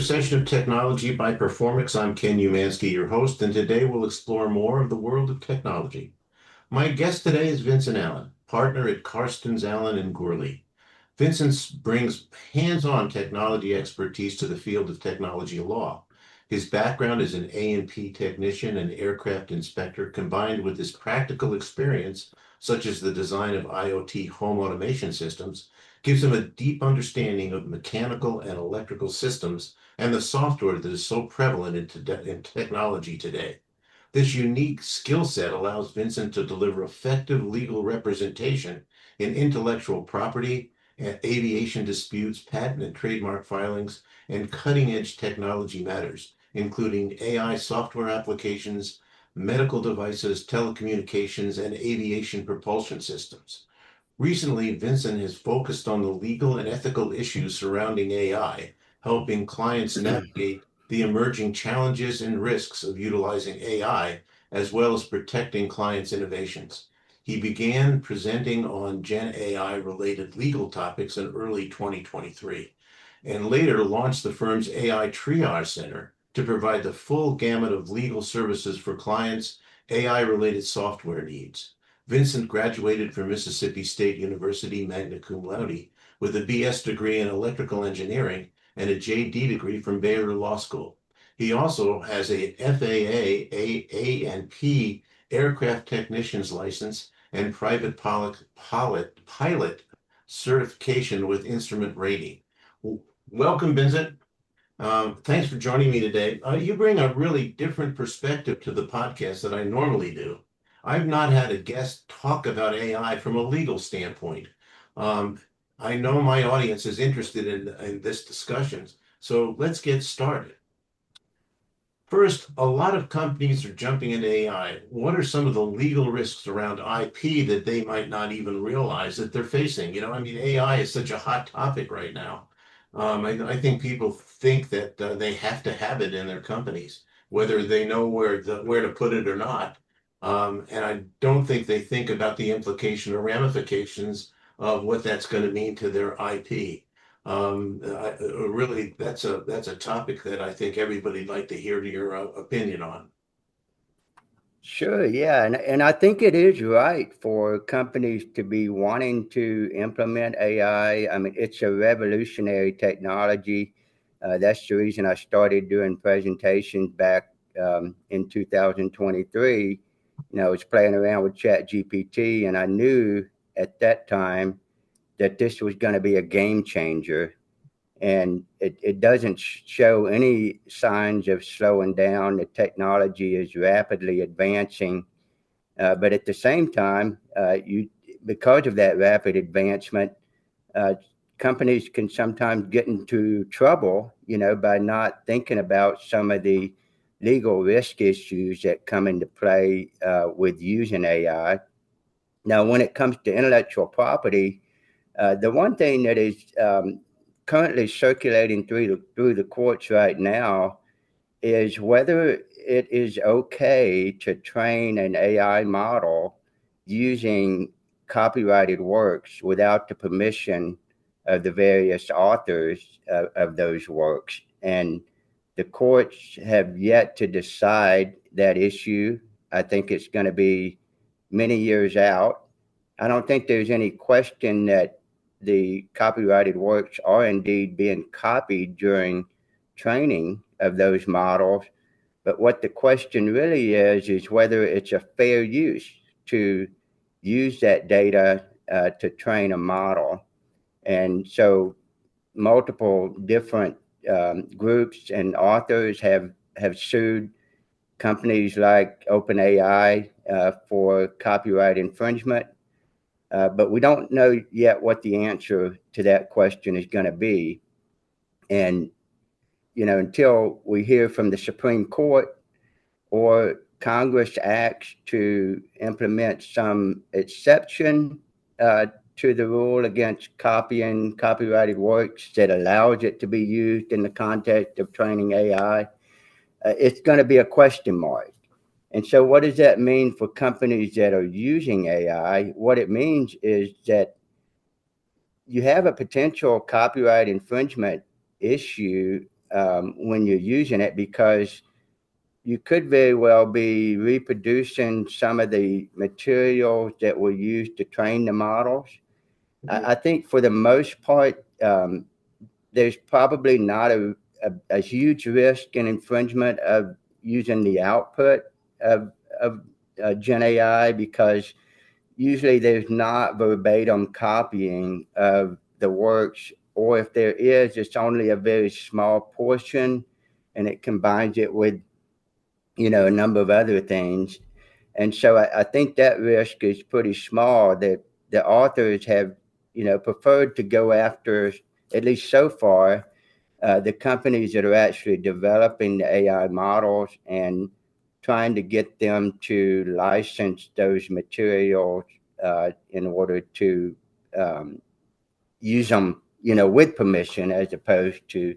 session of Technology by Performix. I'm Ken Umansky, your host, and today we'll explore more of the world of technology. My guest today is Vincent Allen, partner at Carstens, Allen and Gourley. Vincent brings hands-on technology expertise to the field of technology law. His background as an A&P technician and aircraft inspector, combined with his practical experience, such as the design of IoT home automation systems, gives him a deep understanding of mechanical and electrical systems and the software that is so prevalent in technology today. This unique skill set allows Vincent to deliver effective legal representation in intellectual property, aviation disputes, patent and trademark filings, and cutting-edge technology matters, including AI software applications, medical devices, telecommunications, and aviation propulsion systems. Recently, Vincent has focused on the legal and ethical issues surrounding AI, helping clients navigate the emerging challenges and risks of utilizing AI, as well as protecting clients' innovations. He began presenting on Gen AI-related legal topics in early 2023, and later launched the firm's AI Triage Center to provide the full gamut of legal services for clients' AI-related software needs. Vincent graduated from Mississippi State University magna cum laude with a BS degree in electrical engineering and a JD degree from Baylor Law School. He also has a FAA A&P aircraft technician's license and private pilot certification with instrument rating. Welcome, Vincent. Thanks for joining me today. You bring a really different perspective to the podcast that I normally do. I've not had a guest talk about AI from a legal standpoint. I know my audience is interested in this discussion, so let's get started. First, a lot of companies are jumping into AI. What are some of the legal risks around IP that they might not even realize that they're facing? AI is such a hot topic right now. I think people think that they have to have it in their companies, whether they know where to put it or not. And I don't think they think about the implication or ramifications of what that's going to mean to their IP. Really, that's a topic that I think everybody'd like to hear your opinion on. Sure, yeah, and I think it is right for companies to be wanting to implement AI. I mean, it's a revolutionary technology. That's the reason I started doing presentations back in 2023. I was playing around with ChatGPT, and I knew at that time that this was going to be a game changer. And it doesn't show any signs of slowing down. The technology is rapidly advancing. But at the same time, because of that rapid advancement, companies can sometimes get into trouble, by not thinking about some of the legal risk issues that come into play with using AI. Now, when it comes to intellectual property, the one thing that is currently circulating through the courts right now is whether it is okay to train an AI model using copyrighted works without the permission of the various authors of those works. And the courts have yet to decide that issue. I think it's going to be many years out. I don't think there's any question that the copyrighted works are indeed being copied during training of those models. But what the question really is whether it's a fair use to use that data to train a model. And so multiple different groups and authors have sued companies like OpenAI for copyright infringement. But we don't know yet what the answer to that question is going to be. And, until we hear from the Supreme Court or Congress acts to implement some exception to the rule against copying copyrighted works that allows it to be used in the context of training AI, it's going to be a question mark. And so what does that mean for companies that are using AI? What it means is that you have a potential copyright infringement issue when you're using it, because you could very well be reproducing some of the materials that were used to train the models. I think for the most part, there's probably not a huge risk in infringement of using the output of Gen AI, because usually there's not verbatim copying of the works, or if there is, it's only a very small portion, and it combines it with, a number of other things. And so I think that risk is pretty small, that the authors have, preferred to go after, at least so far, the companies that are actually developing the AI models and trying to get them to license those materials in order to use them, with permission as opposed to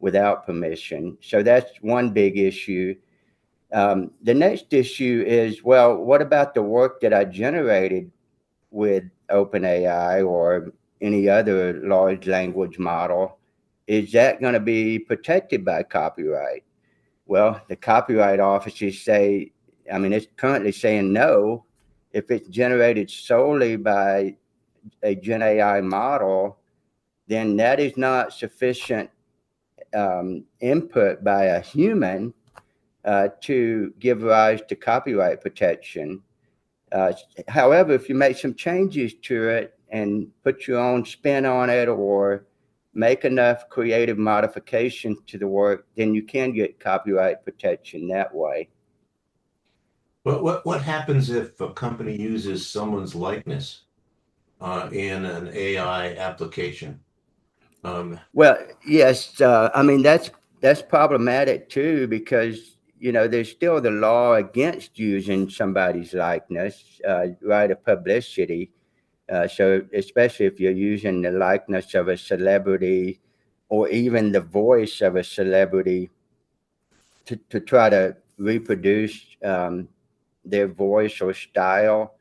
without permission. So that's one big issue. The next issue is, well, what about the work that I generated with OpenAI or any other large language model? Is that going to be protected by copyright? Well, the copyright offices say, I mean, it's currently saying no. If it's generated solely by a Gen AI model, then that is not sufficient input by a human to give rise to copyright protection. Uh, However, if you make some changes to it and put your own spin on it, or make enough creative modifications to the work, then you can get copyright protection that way. But what happens if a company uses someone's likeness in an AI application? Well, yes, I mean that's problematic too, because there's still the law against using somebody's likeness, right of publicity. So especially if you're using the likeness of a celebrity, or even the voice of a celebrity, to try to reproduce their voice or style,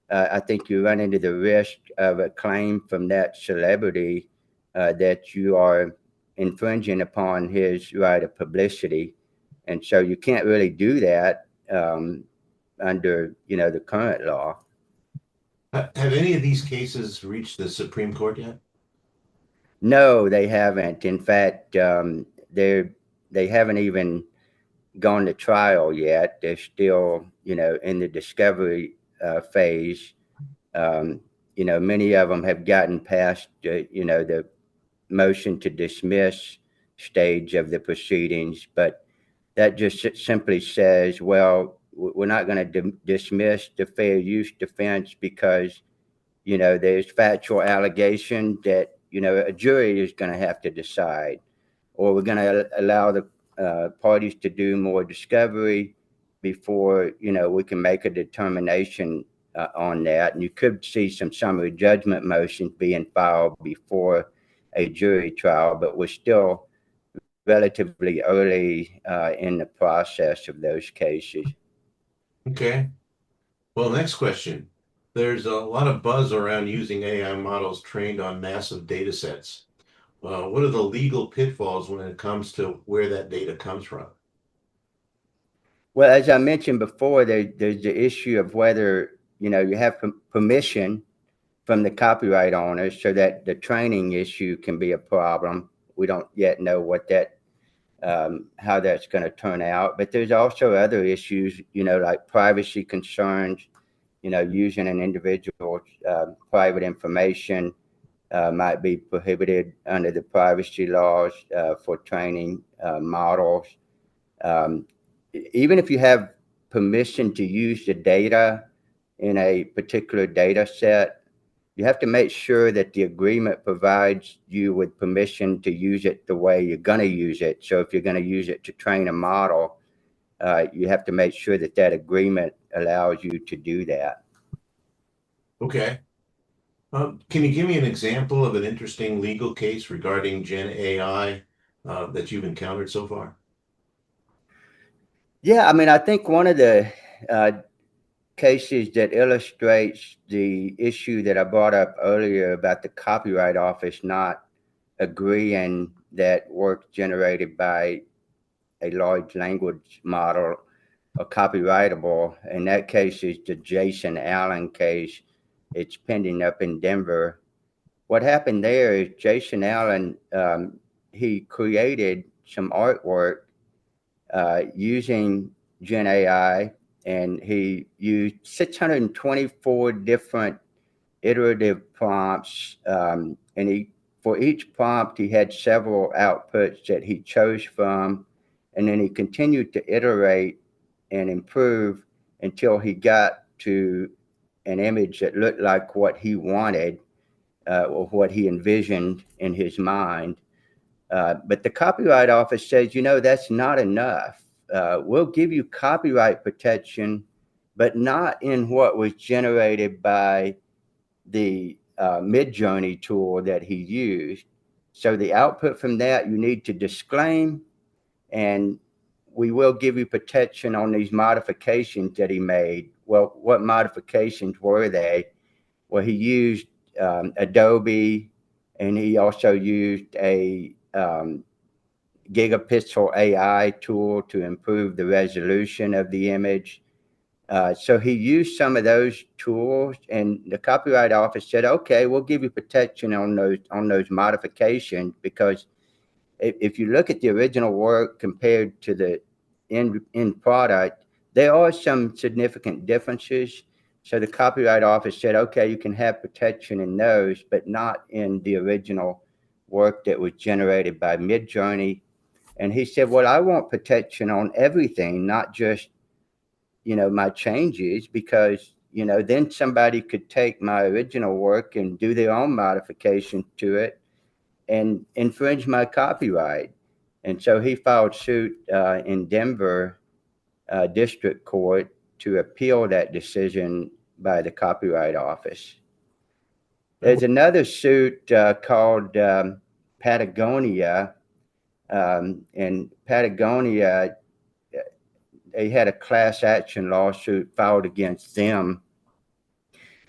I think you run into the risk of a claim from that celebrity that you are infringing upon his right of publicity. And so you can't really do that under the current law. Have any of these cases reached the Supreme Court yet? No, they haven't. In fact, they haven't even gone to trial yet. They're still, in the discovery phase. Many of them have gotten past, the motion to dismiss stage of the proceedings, but that just simply says, well, we're not going to dismiss the fair use defense because there's factual allegation that a jury is going to have to decide, or we're going to allow the parties to do more discovery before we can make a determination on that. And you could see some summary judgment motions being filed before a jury trial, but we're still relatively early in the process of those cases. Okay. Well, next question. There's a lot of buzz around using AI models trained on massive data sets. What are the legal pitfalls when it comes to where that data comes from? Well, as I mentioned before, there's the issue of whether you have permission from the copyright owners, so that the training issue can be a problem. We don't yet know what that how that's going to turn out. But there's also other issues, like privacy concerns. Using an individual's private information might be prohibited under the privacy laws for training models. Um, Even if you have permission to use the data in a particular data set, you have to make sure that the agreement provides you with permission to use it the way you're going to use it. So if you're going to use it to train a model, you have to make sure that that agreement allows you to do that. Okay. Can you give me an example of an interesting legal case regarding Gen AI that you've encountered so far? Yeah, I mean, I think one of the uh, cases that illustrates the issue that I brought up earlier about the Copyright Office not agreeing that work generated by a large language model are copyrightable. In that case is the Jason Allen case. It's pending up in Denver. What happened there is Jason Allen, he created some artwork using Gen AI, and he used 624 different iterative prompts, and for each prompt he had several outputs that he chose from, and then he continued to iterate and improve until he got to an image that looked like what he wanted, or what he envisioned in his mind. But the Copyright Office says, that's not enough. We'll give you copyright protection, but not in what was generated by the Midjourney tool that he used. So the output from that you need to disclaim, and we will give you protection on these modifications that he made. Well, what modifications were they? Well, he used Adobe, and he also used a gigapixel AI tool to improve the resolution of the image. So he used some of those tools, and the Copyright Office said, "Okay, we'll give you protection on those modifications, because if you look at the original work compared to the end product, there are some significant differences." So the Copyright Office said, "Okay, you can have protection in those, but not in the original work that was generated by Midjourney." And he said, "Well, I want protection on everything, not just my changes, because then somebody could take my original work and do their own modification to it and infringe my copyright." And so he filed suit in Denver District Court to appeal that decision by the Copyright Office. There's another suit called Patagonia, and Patagonia, they had a class action lawsuit filed against them.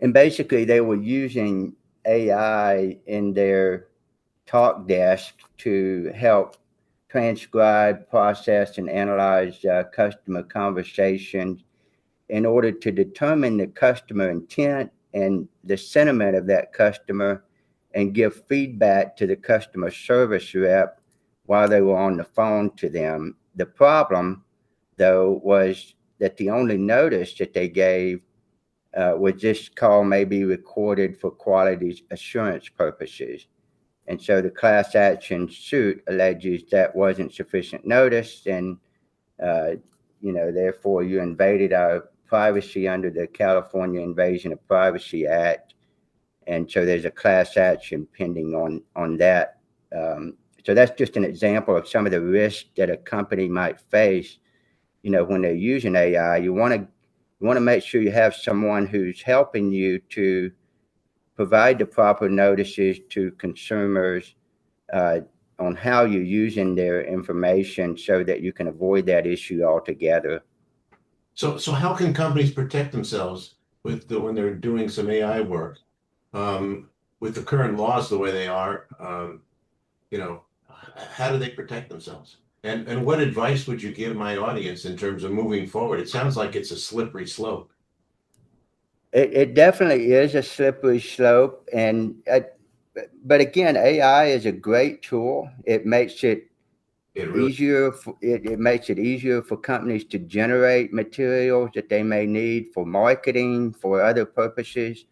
And basically they were using AI in their talk desk to help transcribe, process, and analyze customer conversations in order to determine the customer intent and the sentiment of that customer, and give feedback to the customer service rep while they were on the phone to them. The problem, though, was that the only notice that they gave was this call may be recorded for quality assurance purposes. And so the class action suit alleges that wasn't sufficient notice, and therefore you invaded our privacy under the California Invasion of Privacy Act. And so there's a class action pending on that. So that's just an example of some of the risks that a company might face. When they're using AI, you want to make sure you have someone who's helping you to provide the proper notices to consumers on how you're using their information, so that you can avoid that issue altogether. So how can companies protect themselves when they're doing some AI work? With the current laws the way they are, how do they protect themselves? And what advice would you give my audience in terms of moving forward? It sounds like it's a slippery slope. It definitely is a slippery slope, but again, AI is a great tool. It makes it easier. It makes it easier for companies to generate materials that they may need for marketing, for other purposes.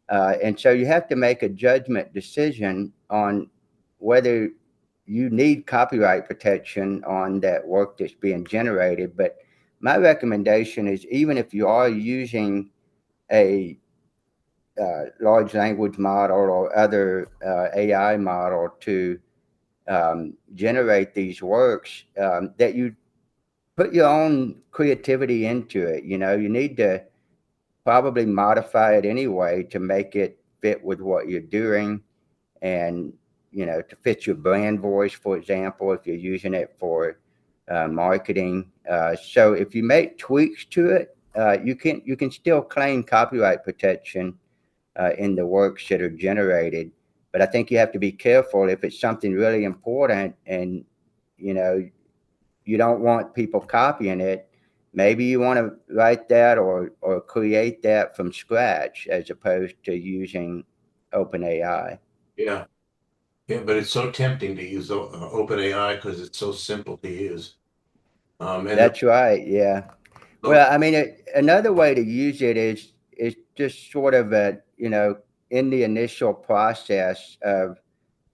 And so you have to make a judgment decision on whether you need copyright protection on that work that's being generated. But my recommendation is, even if you are using a large language model or other AI model to generate these works, that you put your own creativity into it. You need to probably modify it anyway to make it fit with what you're doing, and to fit your brand voice, for example, if you're using it for marketing. So if you make tweaks to it, you can still claim copyright protection in the works that are generated. But I think you have to be careful if it's something really important and, you know, you don't want people copying it. Maybe you want to write that or create that from scratch as opposed to using OpenAI. Yeah. Yeah, but it's so tempting to use OpenAI because it's so simple to use. And the, That's right. Yeah. so, Well, I mean, another way to use it is just sort of a, you know, in the initial process of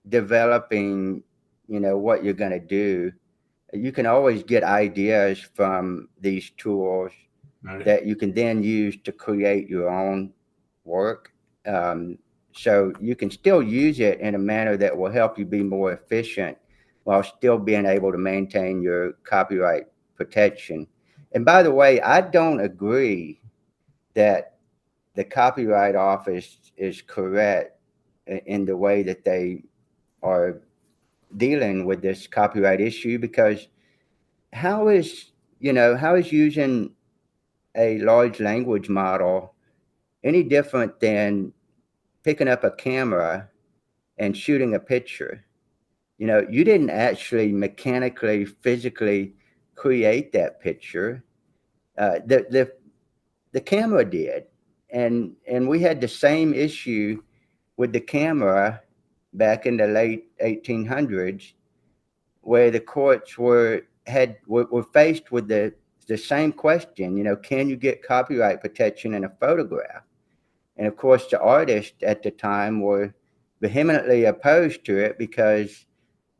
developing, you know, what you're going to do, you can always get ideas from these tools right, that you can then use to create your own work. Um, so you can still use it in a manner that will help you be more efficient while still being able to maintain your copyright protection. And by the way, I don't agree that the Copyright Office is correct in the way that they are dealing with this copyright issue, because how is, you know, how is using a large language model any different than picking up a camera and shooting a picture? You know, you didn't actually mechanically, physically create that picture. The camera did, and we had the same issue with the camera back in the late 1800s, where the courts were faced with the same question. You know, can you get copyright protection in a photograph? And of course, the artists at the time were vehemently opposed to it because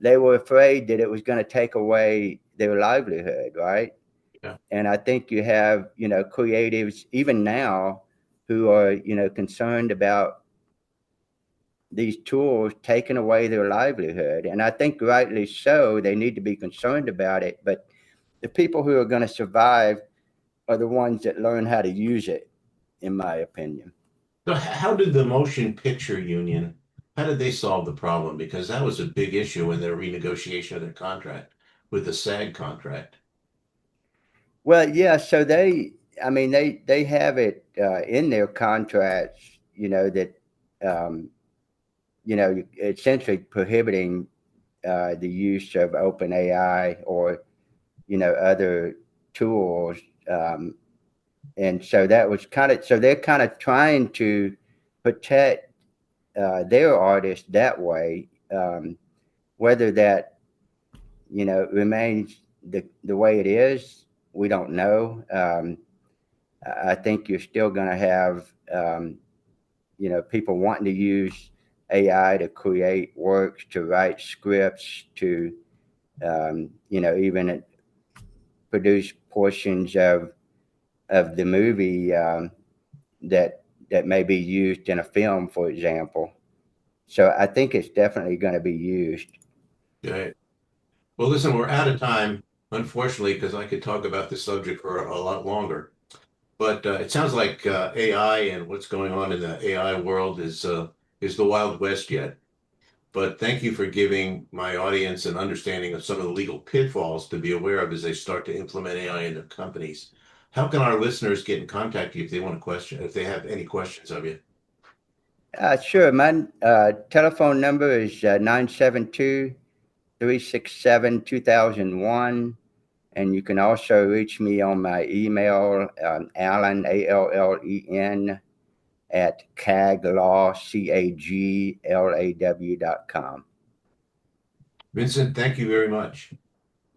they were afraid that it was going to take away their livelihood, right? yeah. And I think you have, you know, creatives even now who are, you know, concerned about these tools taking away their livelihood. And I think rightly so, they need to be concerned about it. But the people who are going to survive are the ones that learn how to use it, in my opinion. So how did the Motion Picture Union, how did they solve the problem? Because that was a big issue in their renegotiation of their contract with the SAG contract. Well, yeah. So I mean, they have it in their contracts, you know, that, um, you know, essentially prohibiting the use of open AI or, you know, other tools. Um, and so that was kind of, so they're kind of trying to protect their artists that way. Whether that, you know, remains the way it is, we don't know. I think you're still going to have, you know, people wanting to use AI to create works, to write scripts, to, you know, even produce portions of the movie that may be used in a film, for example. So I think it's definitely going to be used. Okay. Well, listen, we're out of time, unfortunately, because I could talk about this subject for a lot longer. But it sounds like AI and what's going on in the AI world is the Wild West yet. But thank you for giving my audience an understanding of some of the legal pitfalls to be aware of as they start to implement AI in their companies. How can our listeners get in contact with you if they want to question, if they have any questions of you? Sure. My telephone number is 972 367 2001. And you can also reach me on my email, Allen, ALLEN, at caglaw, CAGLAW.com. Vincent, thank you very much.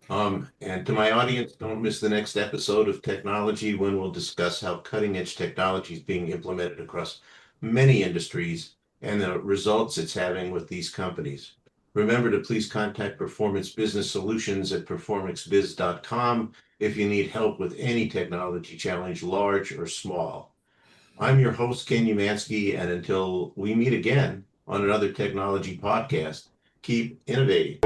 And to my audience, don't miss the next episode of Technology when we'll discuss how cutting edge technology is being implemented across many industries and the results it's having with these companies. Remember to please contact Performance Business Solutions at performixbiz.com if you need help with any technology challenge, large or small. I'm your host, Ken Umansky, and until we meet again on another technology podcast, keep innovating.